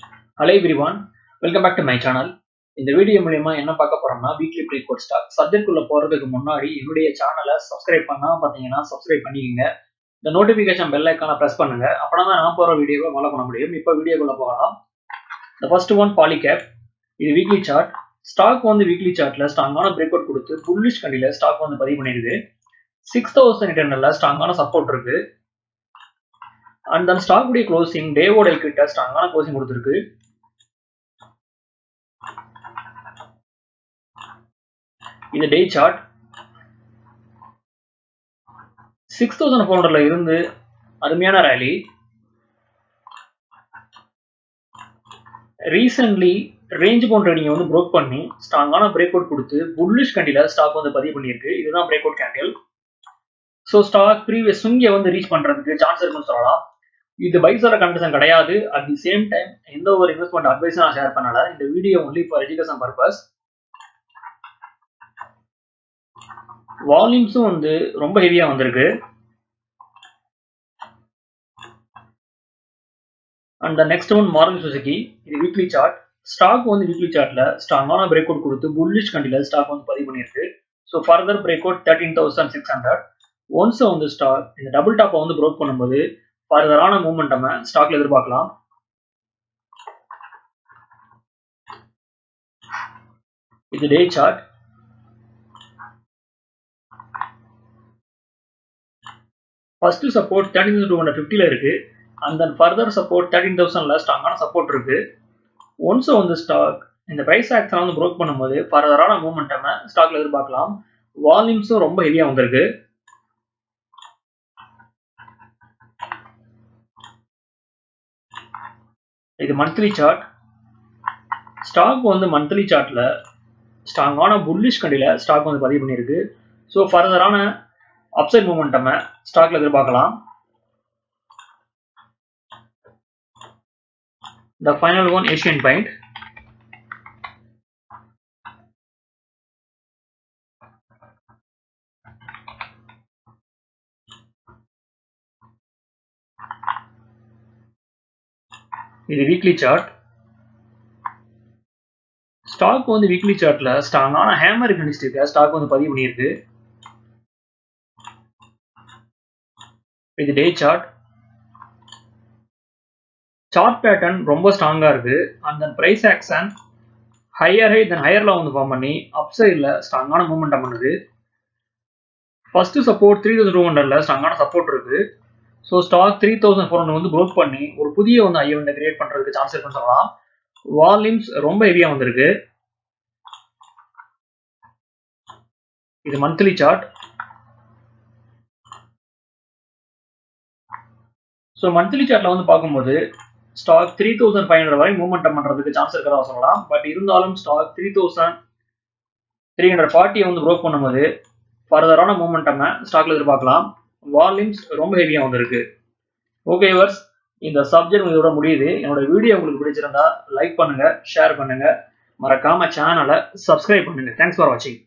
Hello everyone, welcome back to my channel. இந்த video மூலமா என்ன பார்க்க போறோம்னா வீக்லி ப்ரீகோட் ஸ்டாக் சப்ஜெக்ட் குள்ள போறதுக்கு முன்னாடி என்னுடைய சேனலை சப்ஸ்கிரைப் பண்ணாம பாத்தீங்கன்னா சப்ஸ்கிரைப் பண்ணிக்கங்க. இந்த நோட்டிபிகேஷன் பெல் ஐகானை பிரஸ் பண்ணுங்க. அப்பதான் நான் போற வீடியோவை ஃபாலோ பண்ண முடியும். இப்போ வீடியோக்குள்ள போகலாம். The first one Polycab. இது வீக்லி சார்ட். ஸ்டாக் வந்து வீக்லி சார்ட்ல ஸ்ட்ராங்கான பிரேக்அவுட் கொடுத்து புல்லிஷ் கண்டில ஸ்டாக் வந்து பதிவு பண்ணிருக்கு. 6800ல ஸ்ட்ராங்கான சப்போர்ட் இருக்கு. அண்ட் தென் ஸ்டாக் உடைய க்ளோசிங் டேவோட கிட்ட ஸ்ட்ராங்கான க்ளோசிங் கொடுத்துருக்கு. இது டே சார்ட். 6400ல இருந்து அருமையான rally. Recently range bound trading வந்து ப்ரோக் பண்ணி ஸ்ட்ராங்கான பிரேக் அவுட் கொடுத்து புல்லிஷ் கேண்டில ஸ்டாக் வந்து பதிவு பண்ணியிருக்கு. இதுதான் break out candle. So stock previous ஸ்விங்கை வந்து ரீச் பண்றதுக்கு சான்ஸ் இருக்குன்னு சொல்லலாம். இது பைஸோட கண்டிஷன் கிடையாது. அட் தி சேம் டைம் எந்த ஒரு இன்வெஸ்ட்மெண்ட் அட்வைஸும் நான் ஷேர் பண்ணல. இந்த video only for education purpose. வால்யூம்ஸும் வந்து ரொம்ப ஹெவியா வந்திருக்கு. And next one Maruti Suzuki. இது வீக்லி சார்ட். ஸ்டாக் வந்து வீக்லி சார்ட்ல ஸ்ட்ராங்கான பிரேக் அவுட் கொடுத்து புல்லிஷ் கண்டில ஸ்டாக் வந்து பதிவு பண்ணியிருக்கு. So further break out 13,600. Once வந்து ஸ்டாக் இந்த டபுள் டாப்பை வந்து ப்ரோக் பண்ணும்போது ஃபர்தரான மூவ்மெண்டம் ஸ்டாக்ல எதிர்பார்க்கலாம். இது டே சார்ட். ஃபர்ஸ்ட் சப்போர்ட் 13,250ல இருக்கு. அண்ட் தென் ஃபர்தர் சப்போர்ட் 13,000ல ஸ்ட்ராங்கான சப்போர்ட் இருக்கு. ஒன்ஸ் வந்து ஸ்டாக் இந்த பிரைஸ் ஆக்ஷன் வந்து ப்ரோக் பண்ணும்போது ஃபர்தரான மூவ்மெண்டம் ஸ்டாக்ல எதிர்பார்க்கலாம். வால்யூம்ஸும் ரொம்ப ஹெவியா வந்திருக்கு. இது மந்த்லி சார்ட். ஸ்டாக் வந்து மந்த்லி சார்ட்ல ஸ்ட்ராங்கான புல்லிஷ் கண்டில ஸ்டாக் வந்து பதிவு பண்ணியிருக்கு. ஸோ ஃபர்தரான அப்சைட் மூவ்மெண்டம் ஸ்டாக்ல எதிர்பார்க்கலாம். The final one Asian Paint. இது வீக்லி சார்ட். ஸ்டாக் வந்து வீக்லி சார்ட்ல ஸ்ட்ராங்கான ஹேமர் கண்டிஸ்டிக்க ஸ்டாக் வந்து பதிவு பண்ணியிருக்கு. இது டே சார்ட். சார்ட் பேட்டர்ன் ரொம்ப ஸ்ட்ராங்கா இருக்கு. And then price action higher high then ஹையர்ல வந்து ஃபார்ம் பண்ணி அப் சைட்ல ஸ்ட்ராங்கான மூவ்மெண்டம் பண்ணுது. ஃபர்ஸ்ட் சப்போர்ட் 3,200ல ஸ்ட்ராங்கான சப்போர்ட் இருக்கு. ஸோ ஸ்டாக் 3,400 வந்து ப்ரோக் பண்ணி ஒரு புதிய வந்து ஐ வந்து கிரியேட் பண்றதுக்கு சான்ஸ் இருக்குன்னு சொல்லலாம். வால்யூம்ஸ் ரொம்ப ஹெவியா வந்திருக்கு. இது மந்த்லி சார்ட். ஸோ மந்த்லி சார்ட்ல வந்து பார்க்கும்போது ஸ்டாக் 3,500 வரை மூவ்மெண்ட் பண்றதுக்கு சான்ஸ் இருக்கிறதா சொல்லலாம். பட் இருந்தாலும் ஸ்டாக் 3,340 வந்து ப்ரோக் பண்ணும்போது ஃபர்தரான மூவ்மெண்டம் ஸ்டாக்ல எதிர்பார்க்கலாம். வால்யூம்ஸ் ரொம்ப ஹெவியா வந்திருக்கு. ஓகே வர்ஸ், இந்த சப்ஜெக்ட் இதோட முடியுது. என்னோட வீடியோ உங்களுக்கு பிடிச்சிருந்தா லைக் பண்ணுங்க, ஷேர் பண்ணுங்க, மறக்காம சேனலை சப்ஸ்கிரைப் பண்ணுங்க. தேங்க்ஸ் ஃபார் வாட்சிங்.